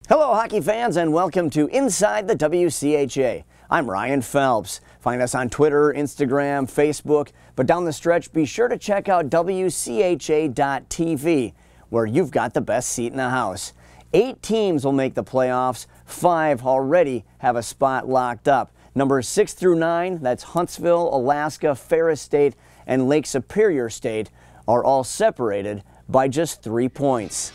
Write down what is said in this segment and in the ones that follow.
Hello, hockey fans, and welcome to Inside the WCHA. I'm Ryan Phelps. Find us on Twitter, Instagram, Facebook, but down the stretch, be sure to check out WCHA.tv, where you've got the best seat in the house. 8 teams will make the playoffs. 5 already have a spot locked up. Numbers 6 through 9, that's Huntsville, Alaska, Ferris State, and Lake Superior State, are all separated by just 3 points.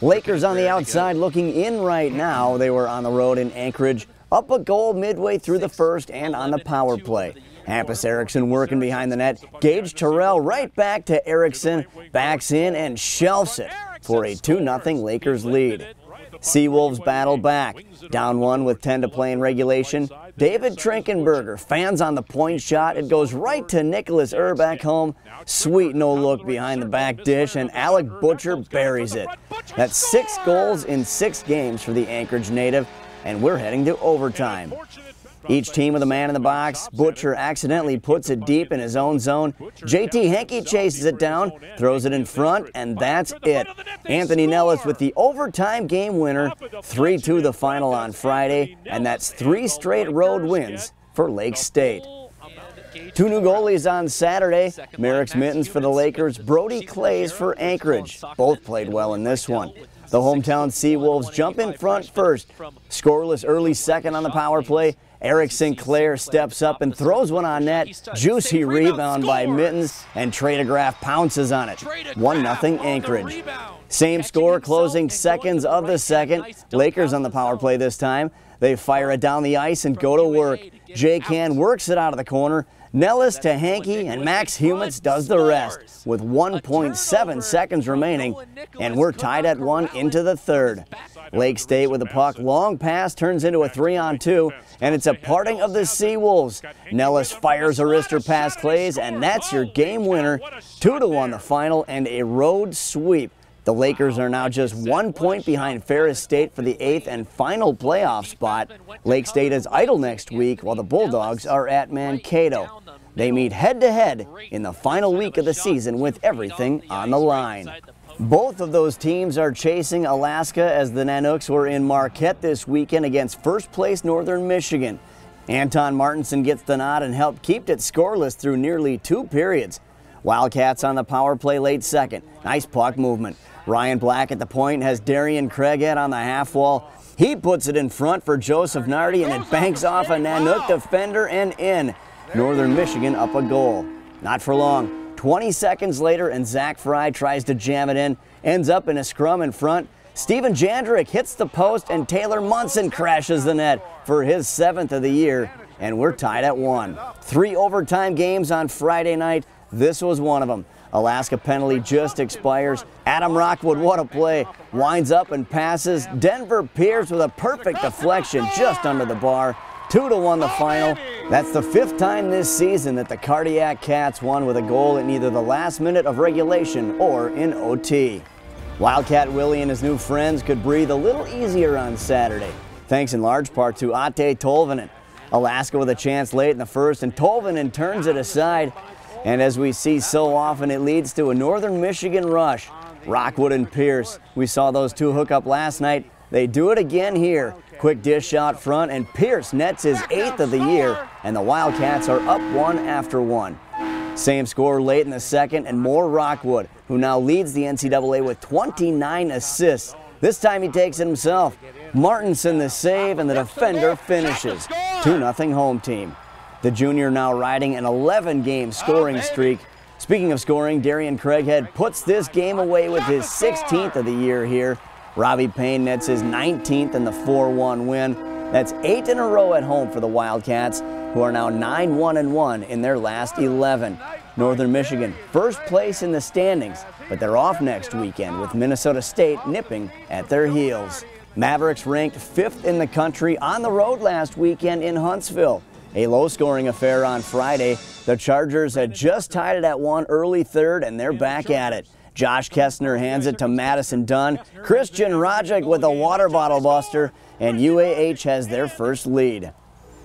Lakers on the outside looking in right now. They were on the road in Anchorage, up a goal midway through the first and on the power play. Hampus Eriksson working behind the net. Gage Terrell right back to Eriksson, backs in and shelves it for a 2-0 Lakers lead. Seawolves battle back. Down 1 with 10 to play in regulation. David Trinkenberger fans on the point shot. It goes right to Nicholas Urback home. Sweet no-look behind the back dish, and Alec Butcher buries it. That's 6 goals in 6 games for the Anchorage native, and we're heading to overtime. Each team with a man in the box. Butcher accidentally puts it deep in his own zone. JT Henke chases it down, throws it in front, and that's it. Anthony Nellis with the overtime game winner. 3-2 the final on Friday, and that's 3 straight road wins for Lake State. 2 new goalies on Saturday. Merrick's mittens for the Lakers, Brody Clays for Anchorage. Both played well in this one. The hometown Seawolves jump in front first. Scoreless early second on the power play. Eric Sinclair steps up and throws one on net. Juicy rebound by Mittens, and Tradegraph pounces on it. 1-0 Anchorage. Same score closing seconds of the second. Lakers on the power play this time. They fire it down the ice and go to work. Jay Can works it out of the corner. Nellis to Henke, and Max Humitz does the rest with 1.7 seconds remaining, and we're tied at 1 into the third. Lake State with the puck, long pass turns into a 3-on-2, and it's a parting of the Seawolves. Nellis fires a wrister past Clays, and that's your game winner. 2-1 the final, and a road sweep. The Lakers are now just 1 point behind Ferris State for the 8th and final playoff spot. Lake State is idle next week, while the Bulldogs are at Mankato. They meet head-to-head in the final week of the season with everything on the line. Both of those teams are chasing Alaska, as the Nanooks were in Marquette this weekend against first-place Northern Michigan. Anton Martinson gets the nod and helped keep it scoreless through nearly 2 periods. Wildcats on the power play late second. Nice puck movement. Ryan Black at the point has Darian Craighead on the half wall. He puts it in front for Joseph Nardi, and it banks off a Nanook defender and in. Northern Michigan up a goal. Not for long. 20 seconds later, and Zach Fry tries to jam it in. Ends up in a scrum in front. Steven Jandrick hits the post, and Taylor Munson crashes the net for his 7th of the year, and we're tied at 1. 3 overtime games on Friday night. This was one of them. Alaska penalty just expires. Adam Rockwood, what a play. Winds up and passes. Denver Pierce with a perfect deflection just under the bar. 2-1 the final. That's the 5th time this season that the Cardiac Cats won with a goal in either the last minute of regulation or in OT. Wildcat Willie and his new friends could breathe a little easier on Saturday, thanks in large part to Ate Tolvanen. Alaska with a chance late in the first, and Tolvanen turns it aside. And as we see so often, it leads to a Northern Michigan rush. Rockwood and Pierce, we saw those 2 hook up last night. They do it again here. Quick dish out front, and Pierce nets his 8th of the year, and the Wildcats are up 1 after 1. Same score late in the second, and more Rockwood, who now leads the NCAA with 29 assists. This time he takes it himself. Martinson the save, and the defender finishes. 2-0 home team. The junior now riding an 11-game scoring streak. Speaking of scoring, Darian Craighead puts this game away with his 16th of the year here. Robbie Payne nets his 19th in the 4-1 win. That's 8 in a row at home for the Wildcats, who are now 9-1-1 in their last 11. Northern Michigan, first place in the standings, but they're off next weekend with Minnesota State nipping at their heels. Mavericks ranked 5th in the country on the road last weekend in Huntsville. A low-scoring affair on Friday. The Chargers had just tied it at 1 early third, and they're back at it. Josh Kestner hands it to Madison Dunn. Christian Rajek with a water bottle buster, and UAH has their first lead.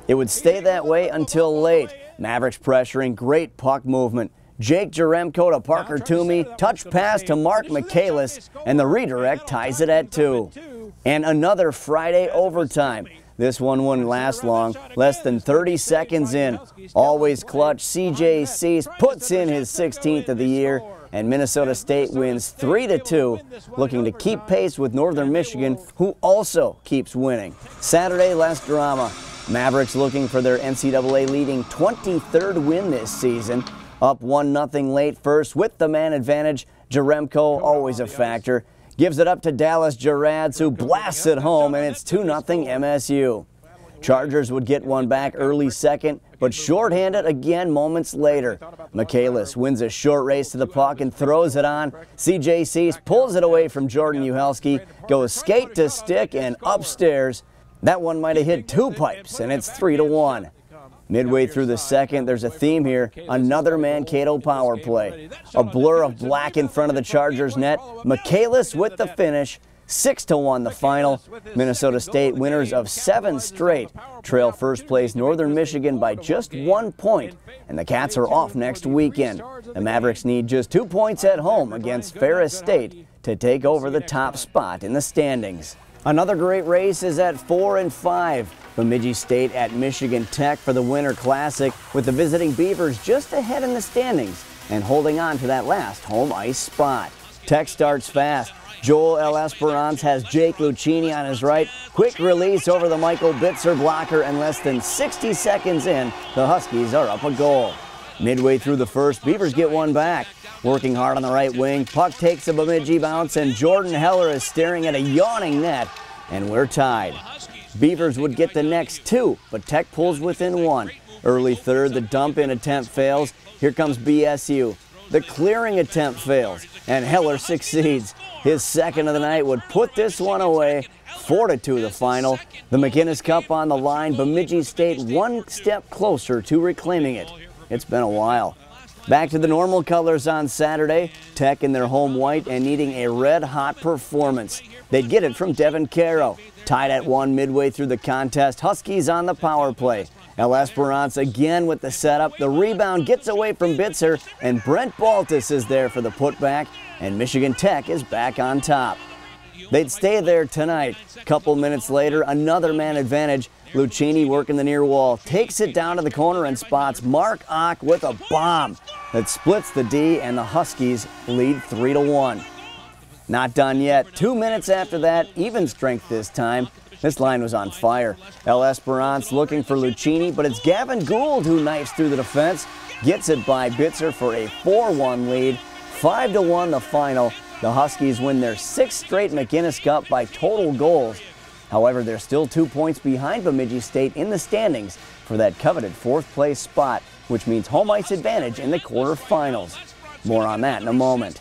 It would stay that way until late. Mavericks pressuring, great puck movement. Jake Jaremko to Parker Toomey, touch pass to Mark Michaelis, and the redirect ties it at 2. And another Friday overtime. This one wouldn't last long, less than 30 seconds in. Always clutch, C.J. Cease puts in his 16th of the year, and Minnesota State wins 3-2, looking to keep pace with Northern Michigan, who also keeps winning. Saturday, less drama. Mavericks looking for their NCAA leading 23rd win this season. Up 1-0 late first with the man advantage. Jaremko, always a factor. Gives it up to Dallas Jarads, who blasts it home, and it's 2-0 MSU. Chargers would get one back early second, but shorthanded again moments later. Michaelis wins a short race to the puck and throws it on. C.J. Cease pulls it away from Jordan Uhelski, goes skate to stick and upstairs. That one might have hit 2 pipes, and it's 3-1. Midway through the second, there's a theme here. Another Mankato power play. A blur of black in front of the Chargers net. Michaelis with the finish. 6-1 the final. Minnesota State, winners of 7 straight, trail first place Northern Michigan by just 1 point. And the Cats are off next weekend. The Mavericks need just 2 points at home against Ferris State to take over the top spot in the standings. Another great race is at 4 and 5. Bemidji State at Michigan Tech for the Winter Classic, with the visiting Beavers just ahead in the standings and holding on to that last home ice spot. Tech starts fast. Joel El Esperance has Jake Lucchini on his right. Quick release over the Michael Bitzer blocker, and less than 60 seconds in, the Huskies are up a goal. Midway through the first, Beavers get one back. Working hard on the right wing, puck takes a Bemidji bounce, and Jordan Heller is staring at a yawning net, and we're tied. Beavers would get the next 2, but Tech pulls within 1. Early third, the dump-in attempt fails. Here comes BSU. The clearing attempt fails, and Heller succeeds. His second of the night would put this one away. 4-2 the final. The McInnes Cup on the line. Bemidji State one step closer to reclaiming it. It's been a while. Back to the normal colors on Saturday. Tech in their home white and needing a red-hot performance. They'd get it from Devin Caro. Tied at 1 midway through the contest. Huskies on the power play. El Esperance again with the setup. The rebound gets away from Bitzer, and Brent Baltus is there for the putback, and Michigan Tech is back on top. They'd stay there tonight. A couple minutes later, another man advantage. Lucchini working the near wall, takes it down to the corner and spots Mark Ock with a bomb that splits the D, and the Huskies lead 3-1. Not done yet. 2 minutes after that, even strength this time. This line was on fire. El Esperance looking for Lucchini, but it's Gavin Gould who knifes through the defense. Gets it by Bitzer for a 4-1 lead. 5-1 the final. The Huskies win their 6th straight McInnes Cup by total goals. However, they're still 2 points behind Bemidji State in the standings for that coveted 4th place spot, which means home ice advantage in the quarterfinals. More on that in a moment.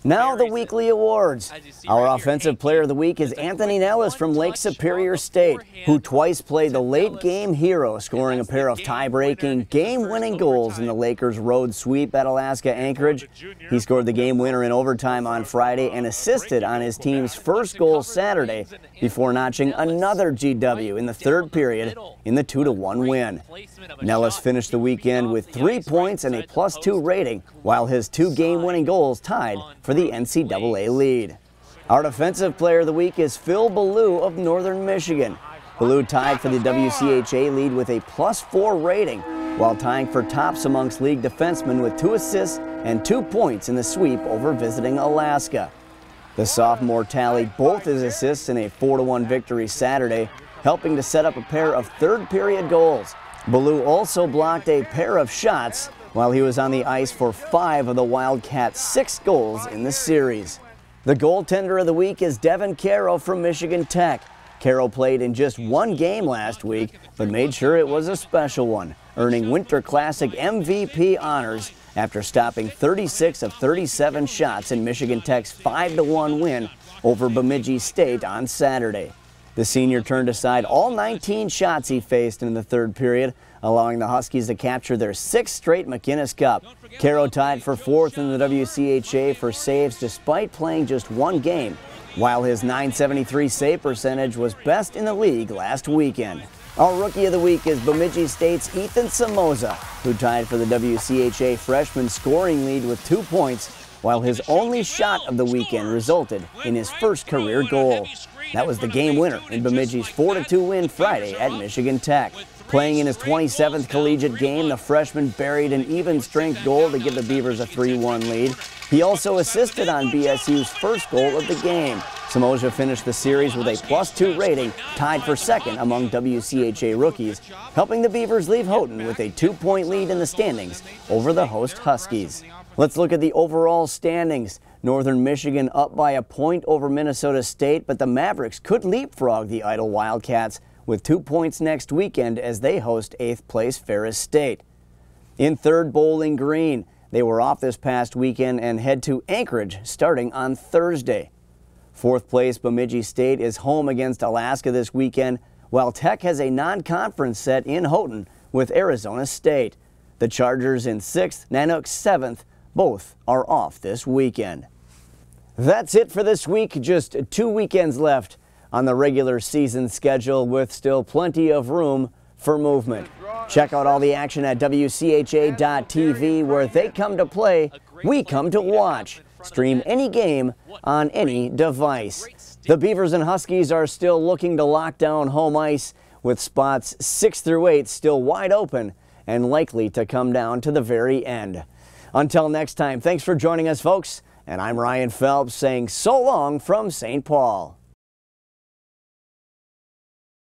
Now the weekly awards. Our Offensive Player of the Week is Anthony Nellis from Lake Superior State, who twice played the late game hero, scoring a pair of tie-breaking, game-winning goals in the Lakers' road sweep at Alaska Anchorage. He scored the game winner in overtime on Friday and assisted on his team's first goal Saturday before notching another GW in the third period in the 2-1 win. Nellis finished the weekend with 3 points and a +2 rating, while his 2 game-winning goals tied for the NCAA lead. Our Defensive Player of the Week is Phil Ballou of Northern Michigan. Ballou tied for the WCHA lead with a +4 rating, while tying for tops amongst league defensemen with 2 assists and 2 points in the sweep over visiting Alaska. The sophomore tallied both his assists in a 4-1 victory Saturday, helping to set up a pair of third-period goals. Ballou also blocked a pair of shots while he was on the ice for 5 of the Wildcats' 6 goals in the series. The goaltender of the week is Devin Caro from Michigan Tech. Caro played in just 1 game last week, but made sure it was a special one, earning Winter Classic MVP honors after stopping 36 of 37 shots in Michigan Tech's 5-1 win over Bemidji State on Saturday. The senior turned aside all 19 shots he faced in the third period, allowing the Huskies to capture their 6th straight McInnes Cup. Caro tied for 4th in the WCHA for saves despite playing just 1 game, while his .973 save percentage was best in the league last weekend. Our Rookie of the Week is Bemidji State's Ethan Somoza, who tied for the WCHA freshman scoring lead with 2 points, while his only shot of the weekend resulted in his first career goal. That was the game winner in Bemidji's 4-2 win Friday at Michigan Tech. Playing in his 27th collegiate game, the freshman buried an even-strength goal to give the Beavers a 3-1 lead. He also assisted on BSU's first goal of the game. Samoja finished the series with a +2 rating, tied for second among WCHA rookies, helping the Beavers leave Houghton with a 2-point lead in the standings over the host Huskies. Let's look at the overall standings. Northern Michigan up by a point over Minnesota State, but the Mavericks could leapfrog the Idle Wildcats with 2 points next weekend as they host 8th place Ferris State. In third, Bowling Green. They were off this past weekend and head to Anchorage starting on Thursday. 4th place Bemidji State is home against Alaska this weekend, while Tech has a non-conference set in Houghton with Arizona State. The Chargers in 6th, Nanook 7th. Both are off this weekend. That's it for this week. Just 2 weekends left on the regular season schedule with still plenty of room for movement. Check out all the action at WCHA.tv, where they come to play, we come to watch. Stream any game on any device. The Beavers and Huskies are still looking to lock down home ice, with spots 6 through 8 still wide open and likely to come down to the very end. Until next time, thanks for joining us, folks, and I'm Ryan Phelps saying so long from St. Paul.